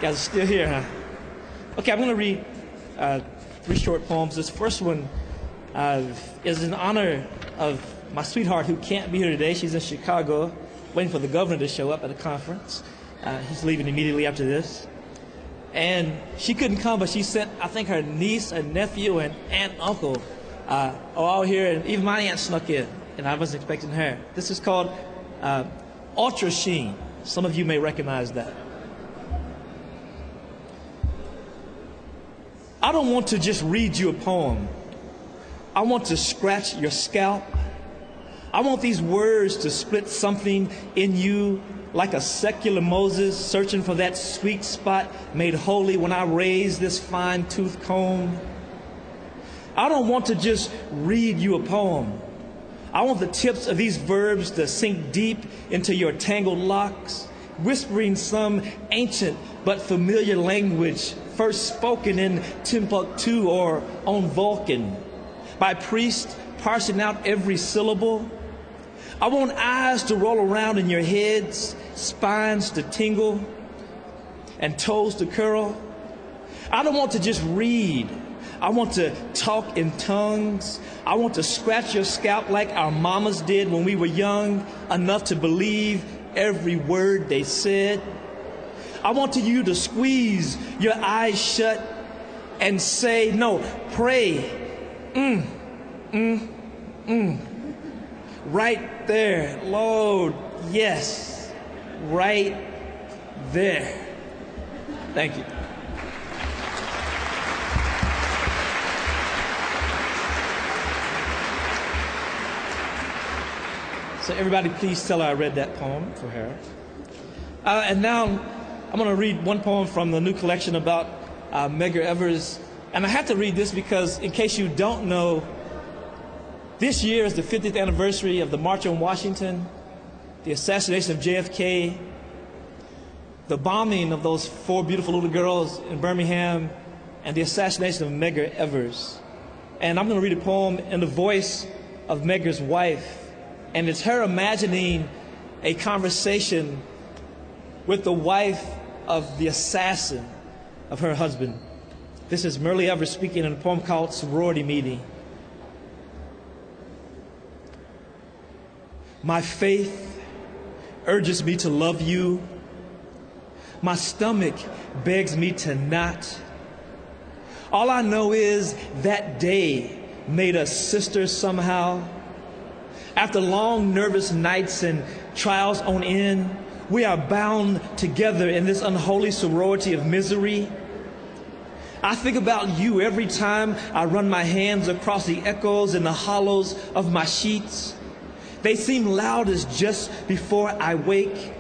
guys are still here, huh? Okay, I'm going to read 3 short poems. This first one is in honor of my sweetheart who can't be here today. She's in Chicago, waiting for the governor to show up at a conference. He's leaving immediately after this. And she couldn't come, but she sent, I think, her niece, her nephew, and aunt and uncle are all here. And even my aunt snuck in, and I wasn't expecting her. This is called Ultra Sheen. Some of you may recognize that. I don't want to just read you a poem. I want to scratch your scalp. I want these words to split something in you like a secular Moses searching for that sweet spot made holy when I raise this fine-tooth comb. I don't want to just read you a poem. I want the tips of these verbs to sink deep into your tangled locks, whispering some ancient but familiar language first spoken in Timbuktu or on Vulcan, by priests parsing out every syllable. I want eyes to roll around in your heads, spines to tingle, and toes to curl. I don't want to just read. I want to talk in tongues. I want to scratch your scalp like our mamas did when we were young, enough to believe every word they said. I want you to squeeze your eyes shut and say, no, pray. Right there, Lord, yes, right there. Thank you. So everybody please tell her I read that poem for her. And now I'm going to read one poem from the new collection about Medgar Evers. And I have to read this because, in case you don't know, this year is the 50th anniversary of the March on Washington, the assassination of JFK, the bombing of those 4 beautiful little girls in Birmingham, and the assassination of Medgar Evers. And I'm going to read a poem in the voice of Medgar's wife. And it's her imagining a conversation with the wife of the assassin of her husband. This is Merle Evers speaking in a poem called Sorority Meeting. My faith urges me to love you. My stomach begs me to not. All I know is that day made us sisters somehow. After long nervous nights and trials on end, we are bound together in this unholy sorority of misery. I think about you every time I run my hands across the echoes and the hollows of my sheets. They seem loudest just before I wake.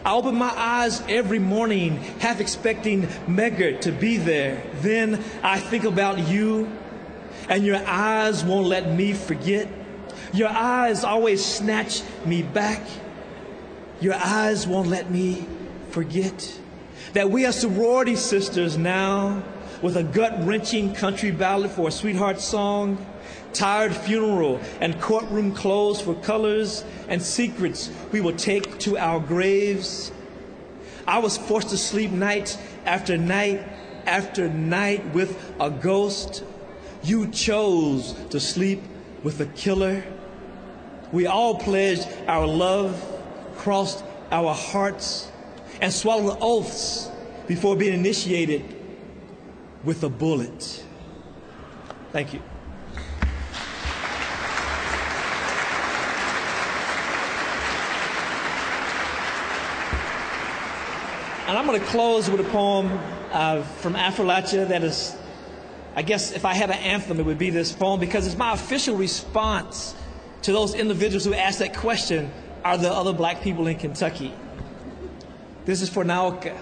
I open my eyes every morning, half expecting Medgar to be there. Then I think about you, and your eyes won't let me forget. Your eyes always snatch me back. Your eyes won't let me forget that we are sorority sisters now, with a gut-wrenching country ballad for a sweetheart song, tired funeral and courtroom clothes for colors and secrets we will take to our graves. I was forced to sleep night after night after night with a ghost. You chose to sleep with a killer. We all pledged our love, crossed our hearts, and swallowed oaths before being initiated with a bullet. Thank you. And I'm going to close with a poem from Appalachia that is, I guess if I had an anthem, it would be this poem, because it's my official response to those individuals who asked that question, are there other black people in Kentucky? This is for Naoka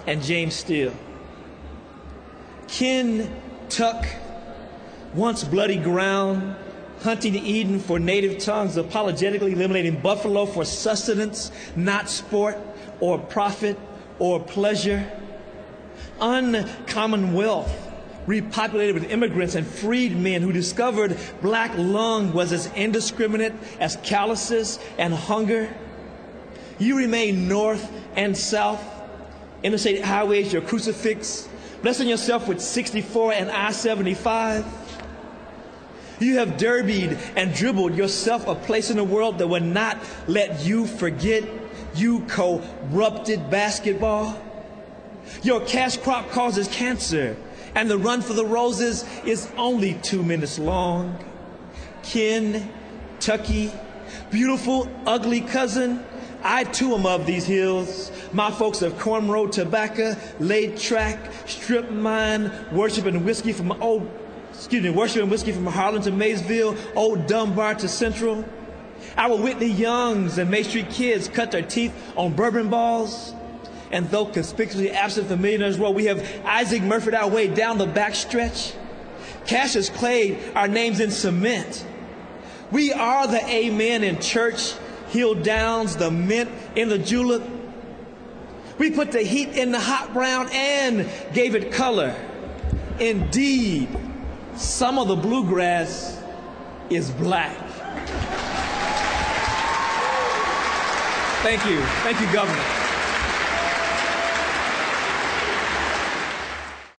and James Steele. Kentuck, once bloody ground, hunting Eden for native tongues, apologetically eliminating buffalo for sustenance, not sport or profit or pleasure. Uncommon wealth, repopulated with immigrants and freed men who discovered black lung was as indiscriminate as calluses and hunger. You remain north and south, interstate highways, your crucifix, blessing yourself with 64 and I-75. You have derbied and dribbled yourself a place in the world that will not let you forget, you corrupted basketball. Your cash crop causes cancer, and the run for the roses is only 2 minutes long. Kentucky, beautiful, ugly cousin, I too am of these hills. My folks have cornrow tobacco, laid track, strip mine, worshiping whiskey from Harlem to Maysville, Old Dunbar to Central. Our Whitney Youngs and May Street kids cut their teeth on bourbon balls. And though conspicuously absent from Millionaires Row, we have Isaac Murphy our way down the backstretch. Cassius Clay, our names in cement. We are the amen in church, heel downs, the mint in the julep. We put the heat in the hot brown and gave it color. Indeed, some of the bluegrass is black. Thank you. Thank you, Governor.